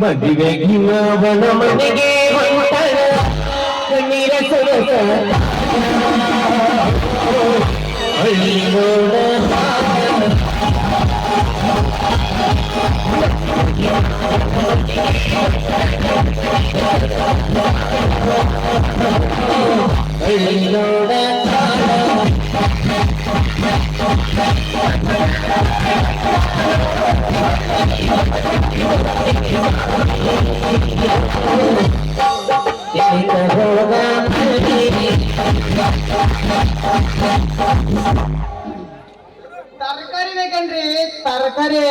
ಮದುವೆಗಿನ ಅವನ ಮನೆಗೆ ಹೊಂಟಳ ಕಣ್ಣೀರ ಸೊರಸ ಹಳ್ಳಿಗೋಡ ಹಳ್ಳಿಗೋಡ ತರಕಾರಿ ಬೇಕನ್ರಿ ತರಕಾರಿ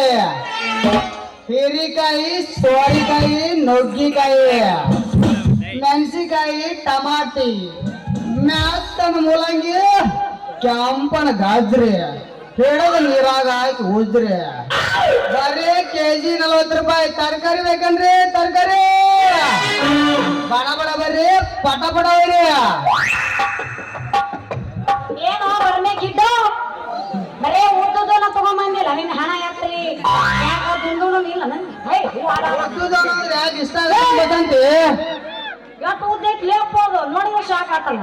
ಹೀರಿಕಾಯಿ ಸೋರಿಕಾಯಿ ನುಗ್ಗಿಕಾಯಿ ಮೆಣಸಿಕಾಯಿ ಟಮಾಟಿ ಮ್ಯಾತ್ತನ ಮೂಲಂಗಿ ಕೆಂಪನ ಗಾಜ್ರಿ ಹಿಡದ ನೀರಾಗ ಹಾಕಿ ಉಜ್ರಿ ಬರೀ ಕೆಜಿ 40 ರೂಪಾಯಿ ತರಕಾರಿ ಬೇಕನ್ರಿ ತರಕಾರಿ ಬಡ ಬಡ ಬರ್ರಿ ಪಟ ಪಟ ಬರ್ರಿ ಏನೋ ಬರ್ಮೆ ಗಿಡ್ಡ ಬರೇ ಓದೋದನ್ನ ತಗೊಂಬಂದಿಲ್ಲ ನಿನ್ನ ಹಣ ಯಾಕ್ರಿ ಯಾಕ ದುಂಡು ಇಲ್ಲ ಓದುದನ್ನಂದ್ರೆ ಯಾಕೆ ಇಷ್ಟ ಗೊತ್ತಂತೆ ಇವತ್ತು ಉದ್ದೈತಿ ಲೇಪೋದು ನೋಡಿದ್ರೆ ಶಾಕ್ ಆತಲ್ಲ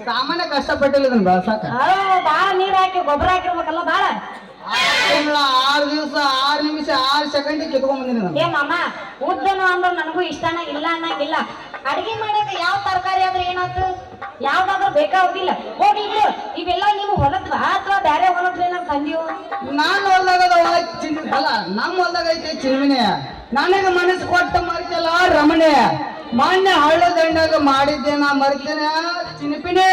ಸಾಮಾನ್ಯ ಕಷ್ಟಪಟ್ಟಿಲ್ಲ ಇದನ್ನ ಬೆಳ್ಸಾಕ ಬಾಳ ನೀರ್ ಹಾಕಿ ಗೊಬ್ಬರ ಹಾಕಿರ್ಬೇಕಲ್ಲ ಬಾಳ 6 ದಿವಸ 6 ನಿಮಿಷ 6 ಸೆಕೆಂಡ್ ಕಿತ್ಕೊಂಡ್ ಬಂದಿನಿ ನಾನು ಏ ಮಾಮ ಉದ್ದನು ಅಂದ್ರೆ ನನಗೂ ಇಷ್ಟನ ಇಲ್ಲ ಅನ್ನಂಗಿಲ್ಲ ಅಡಿಗೆ ಮಾಡಕ್ಕೆ ಯಾವ ತರಕಾರಿ ಆದ್ರೆ ಏನಾಯ್ತು ಯಾವ್ದಾದ್ರು ಬೇಕಾಗುದಿಲ್ಲ ಹೋಗಿ ಬಿಡು ಇವೆಲ್ಲ ನೀವು ಹೊಲದ್ವ ಅಥವಾ ಬೇರೆ ಹೊಲದ್ವ ಏನಾದ್ರು ತಂದಿಯೋ ನಾನು ಹೊಲ್ದಾಗ ಅಲ್ಲ ನಮ್ಮ ಹೊಲ್ದಾಗ ಐತಿ ಚಿನ್ಮಿನಿ ನನಗೆ ಮನಸ್ಸು ಕೊಟ್ಟ ಮರಿತಲ್ಲ ರಮಣೆ ಮಾನ್ಯ ಹಳ್ಳ ದಂಡಾಗ ಮಾಡಿದ್ದೆ ನಾ ಮರಿತೇನೆ ಚಿನ್ಪಿನಿ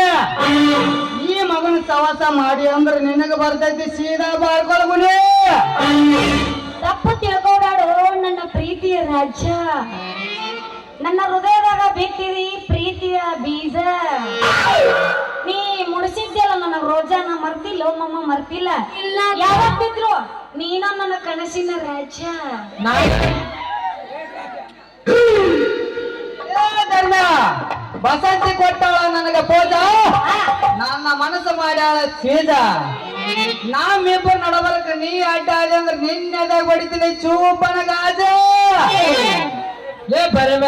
ಈ ಮಗನ ಸವಾಸ ಮಾಡಿ ಅಂದ್ರೆ ನಿನಗೆ ಬರ್ತೈತಿ ಸೀದಾ ಬಾಳ್ಕೊಳ್ಗುನಿ ತಪ್ಪು ತಿಳ್ಕೊಬೇಡು ನನ್ನ ಪ್ರೀತಿಯ ರಾಜ್ಯ ನನ್ನ ಹೃದಯದಾಗ ಬಿತ್ತಿದಿ ಪ್ರೀತಿಯ ಬೀಜ ನೀ ಮುಡಿಸಿದ್ಯಲ್ಲ ನನ್ನ ರೋಜಾನ ಮರ್ತಿಲ್ಲ ಮಮ್ಮ ಮರ್ತಿಲ್ಲ ಯಾವತ್ತಿದ್ರು ನೀನ ನನ್ನ ಕನಸಿನ ರಾಜ್ಯ ಬಸಂತಿ ಕೊಟ್ಟಾಳ ನನಗ ಪೋಜ ನನ್ನ ಮನಸ್ಸು ಮಾಡ್ಯಾಳ ಸೀಜ ನಮ್ಮಿಬ್ಬರು ನಡಬರ್ಕ ನೀ ಅಡ್ಡ ಆದ ಅಂದ್ರೆ ನಿನ್ನೆದಾಗ ಹೊಡಿತೀನಿ ಚೂಪನ ಗಾಜ ಲೇ ಬರಮ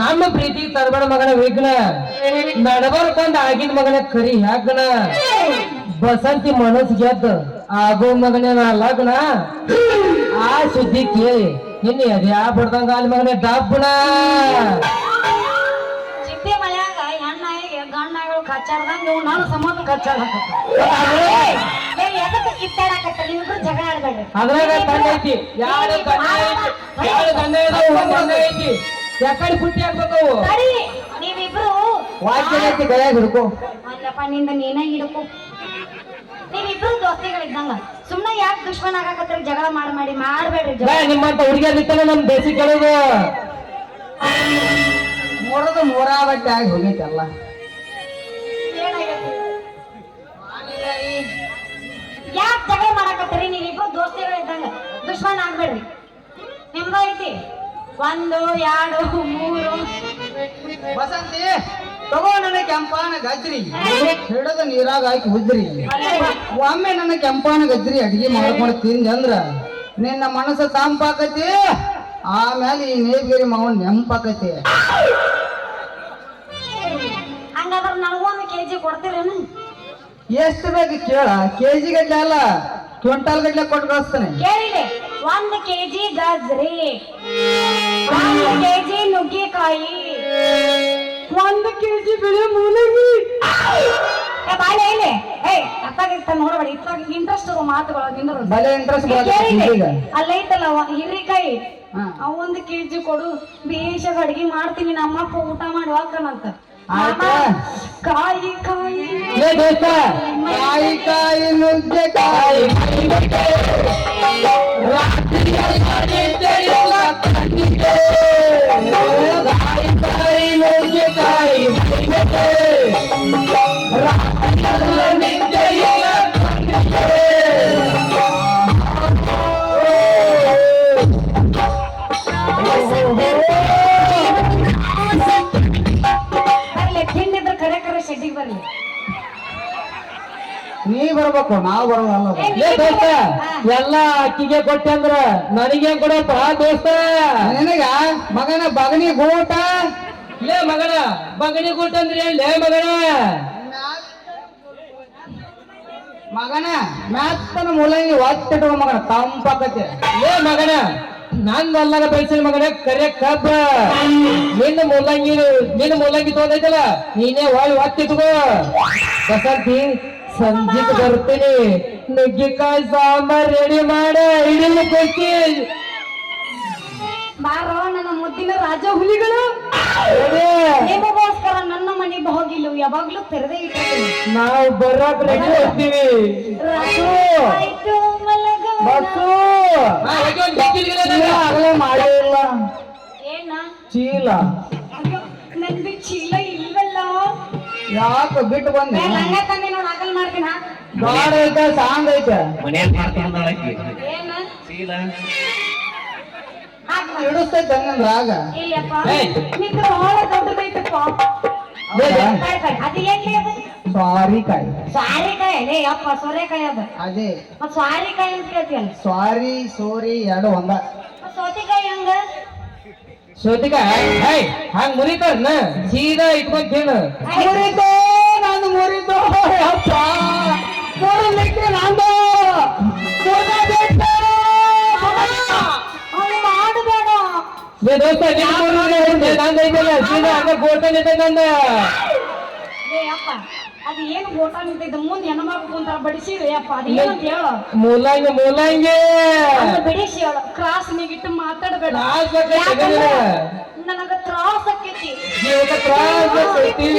ನಮ್ಮ ಪ್ರೀತಿಗೆ ತರಬೇಡ ಮಗನ ವಿಘ್ನ ನಡಬರ್ಕೊಂಡ್ ಆಗಿನ ಮಗನ ಕರಿ ಯಾಕನ ಬಸಂತಿ ಮನಸ್ ಗೆದ್ದ ಆಗೋ ಮಗನ ಲಗ್ನ ಆ ಸುದ್ದಿ ಕೇಳಿ ಇನ್ನು ಅದ್ಯಾ ಬಡ್ದಂಗ ಅಲ್ಲಿ ಮಗನ ಡಬ್ಬಣ ಚಿಟ್ಟೆ ಮಳ್ಯಾಗ ಹೆಣ್ಣಾಯಿಗೆ ಗಣ್ಣಾಗಳು ಕಚ್ಚಾಡ್ದಂಗ ನೀವು ನಾನು ಸಂಬಂಧ ಕಚ್ಚಾಡ ಎದಕ್ಕೆ ಕಿತ್ತಾಡಕತ್ತ ನೀವಿಬ್ರು ಜಗಳ ಆಡ್ಬೇಡ್ರಿ ಅದ್ರಾಗ ತಂಡ ಐತಿ ಯಾರು ಗಂಡ ಇದಾವ ಒಂದ್ ಗಂಡ ಐತಿ ಯಾಕಡೆ ಪುಟ್ಟಿ ಹಾಕ್ಬೇಕವು ಸರಿ ನೀವಿಬ್ರು ವಾಕ್ಯ ಐತಿ ಕೈಯಾಗ ಹಿಡ್ಕೋ ಅಲ್ಲಪ್ಪ ನಿಂದ ನೀನ ಹಿಡ್ಕೊ ನೀವಿಬ್ರು ದೋಸ್ತಿಗಳಿದ್ದಂಗ ಸುಮ್ನೆ ಯಾಕೆ ದುಶ್ಮನ್ ಆಗಾಕತ್ತೀರಿ ಜಗಳ ಮಾಡಿ ಮಾಡ್ಬೇಡ್ರಿ ಜಗಳ ನಿಮ್ಮಂತ ಹುಡುಗಿಯರ್ ಇತ್ತಾನೆ ನಮ್ ದೇಶ ಕೇಳೋದು ಮೂರದು ಮೂರಾ ಬಟ್ಟೆ ಆಗಿ ಹೋಗೈತಲ್ಲ ಯಾಕೆ ಜಗಳ ಮಾಡಾಕತ್ತೀರಿ ನೀವಿಬ್ರು ದೋಸ್ತಿಗಳಿದ್ದಂಗ ದುಶ್ಮನ್ ಆಗ್ಬೇಡ್ರಿ ನಿಮ್ದು ಐತಿ 1 2 3 ಬಸಂತಿ ತಗೋ ನನ್ನ ಕೆಂಪಾನ ಗಜ್ರಿ ಹಿಡದ ನೀರಾಗ ಹಾಕಿ ಉದ್ರಿ ಒಮ್ಮೆ ನನ್ನ ಕೆಂಪಾನ ಗಜ್ರಿ ಅಡಿಗೆ ಮಾಡ್ಕೊಂಡು ತಿಂದ ಅಂದ್ರ ನಿನ್ನ ಮನಸ್ಸು ತಂಪಾಕತಿ ಆಮೇಲೆ ಈ ನೇಗಿರಿ ಮಾವನ್ ನೆಂಪಾಕತಿ ಹಂಗಾದ್ರ ನನಗೊಂದು ಕೆಜಿ ಕೊಡ್ತೀರೇನು ಎಷ್ಟು ಬೇಕು ಕೇಳ ಕೆಜಿ ಗಟ್ಲೆ ಅಲ್ಲ ಕ್ವಿಂಟಾಲ್ ಗಟ್ಲೆ ಕೊಟ್ಟು ಕಳಿಸ್ತಾನೆ ಕೇಳಿದೆ 1 ಕೆಜಿ ಗಜ್ರಿ 1 ಕೆಜಿ ನುಗ್ಗಿಕಾಯಿ 1 ಕೆಜಿ ಬೆಳೆ ಮೂಲಂಗಿ ಬಾಳೆ ಇಲ್ಲಿ ಅತ್ತಾಗಿರ್ತ ನೋಡಬೇಡಿ ಇತ್ತಾಗ ಇಂಟ್ರೆಸ್ಟ್ ಮಾತುಗಳು ನಿಂದ್ರು ಬಲೆ ಇಂಟ್ರೆಸ್ಟ್ ಅಲ್ಲೈತಲ್ಲ ಹಿರಿಕಾಯಿ ಅವ್ 1 ಕೆಜಿ ಕೊಡು ಬೇಷಾಗ ಅಡ್ಗಿ ಮಾಡ್ತೀನಿ ನಮ್ಮಪ್ಪ ಊಟ ಮಾಡಿ ಹೋಗ್ತಾನಂತ ಕಾಯಿ ಕಾಯಿ ಕಾಯಿ ಕಾಯಿ ನುಗ್ಗೆಕಾಯಿ ಕಾಯಿ ನುಗ್ಗೆಕಾಯಿ ಬರ್ಲಿ ತಿಂಡಿದ್ರೆ ಕರೆ ಕರೆ ಶೆಡ್ಡಿಗೆ ಬರ್ಲಿ ನೀ ಬರ್ಬೇಕು ಬರ್ಬೇಕು ನಾವ್ ಬರೋದಲ್ಲ ಅದು. ಲೇ ದೋಸ್ತ ಎಲ್ಲ ಅಕ್ಕಿಗೆ ಕೊಟ್ಟೆ ಅಂದ್ರ ನನಗೇನ್ ಕೊಡಪ್ಪ ದೋಸ್ತ ನಿನಗ ಮಗನ ಬಗನಿ ಗೋಟ ಲೇ ಮಗನ ಬಗಣಿ ಗೂಟ ಅಂದ್ರೆ ಏನ್ ಲೇ ಮಗನ ಮಗನ ಮ್ಯಾತ್ತನ ಮೂಲಂಗಿ ಒತ್ತಿಡುವ ಮಗನ ತಂಪಾಕತಿ ಲೇ ಮಗನ ನಾನ್ ಹೊಲ್ದಾಗ ಬೆಳೆಸಿದ ಮಗನ ಕರೆ ಕಬ್ಬ ನಿನ್ನ ಮೂಲಂಗಿ ತಗೊಂಡೈತಲ್ಲ ನೀನೇ ಹೊಳ್ ಒತ್ತಿಟ್ಕೋ ಬಸಂತಿ ಸಂಜಿಗ್ ಬರ್ತೀನಿ ನುಗ್ಗಿಕಾಯಿ ಸಾಂಬಾರ್ ರೆಡಿ ಮಾಡ ಹಿಡಿದು ಕೊಚ್ಚಿ ಬಾರೋ ನನ್ನ ಮುದ್ದಿನ ರಾಜ ಹುಲಿಗಳು ನಿಮಗೋಸ್ಕರ ನನ್ನ ಮನೆಗೆ ಹೋಗಿಲ್ಲ ಯಾವಾಗ್ಲೂ ತೆರೆದೇ ಇಟ್ಟಿರ್ತೀನಿ. ನಾವು ಬರೋಕ್ ರೆಡಿ ಹೋಗ್ತೀವಿ ರಾಜು, ಆಯ್ತು ಮಲಗು. ಬಸ್ಸು ಚೀಲ ಆಗಲೇ ಮಾಡಿಲ್ಲ ಏನ ಚೀಲ ಅಯ್ಯೋ, ನಂದು ಚೀಲ ಇಲ್ವಲ್ಲ. ಯಾಕ ಬಿಟ್ಟು ಬಂದೆ ನಂಗೆ ತಂದೆ ನೋಡ್ ಆಗಲ್ ಮಾಡ್ತೀನಿ ಹಾ. ಗಾಡ ಐತೆ ಸಾಂಗ್ ಐತೆ ಮನೆಯಲ್ಲಿ ಮಾಡ್ಕೊಂಡಾಳಕಿ ಏನ ಚೀಲ ಹಾಕ್ ಬಾ. ಹಿಡಿಸ್ತೈತೆ ಹಂಗಂದ್ರ ಆಗ ಇಲ್ಲಪ್ಪ ಏಯ್. ನಿಂದು ಬಹಳ ದೊಡ್ಡದೈತಪ್ಪ. ಕಾಯ್ ಕಾಯ್ ಅದು ಏನ್ರಿ ಅದು? ಸಾರಿ ಕಾಯಿ ಸ್ವಾರಿಕಾಯಿ ಲೇ ಅಪ್ಪ ಸೋರೆಕಾಯಿ ಅದು. ಅದೇ ಮತ್ ಸ್ವಾರಿಕಾಯಿ ಅಂತ ಕೇಳ್ತೀಯಲ್ಲ. ಸಾರಿ ಸೋರಿ ಎರಡು ಒಂದ ಮತ್ ಸೌತೆಕಾಯಿ ಹಂಗ ಸೋತಿಕಾಯಿ ಹಂಗ ಮುರಿತಾರನ ಸೀದಾ ಇಟ್ಕೊಂಡ್ ತಿನ್ನು ಮುರಿದು ನಾನು ಮುರಿದು ಅಪ್ಪ ಮುರಿಲಿಕ್ಕೆ ನಂದು ಅವ್ನು ಮಾಡಬೇಡ. ಲೇ ದೋಸ್ತ ನಂದ ಐತಲ್ಲ ಸೀದಾ ಹಂಗ ಗೋಟನ್ ಐತೆ ನಂದ ಲೇ ಅಪ್ಪ ಅದು ಏನು ಗೋಟ ನಿಂತಿದ್ದ ಮುಂದೆ ಹೆಣ್ಮಕ್ಳು ಕುಂತಾರ ಬಡಿಸಿರಿ ಅಪ್ಪ ಅದು ಏನಂತ ಹೇಳು. ಮೂಲಂಗಿ ಅದು ಬಿಡಿಸಿ ಹೇಳು. ಕ್ರಾಸ್ ನೀಗಿಟ್ಟು ಮಾತಾಡಬೇಡ. ಕ್ರಾಸ್ ಬಗ್ಗೆ ಯಾಕಂದ್ರೆ ತೆಗೆದಿಲ್ಲ. ನನಗ ತ್ರಾಸ ಆಕೈತಿ. ಜೀವಕ್ಕೆ ತ್ರಾಸ ಆಗ್ತೈತಿ.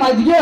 ಮಜ್ಜಿಗೆ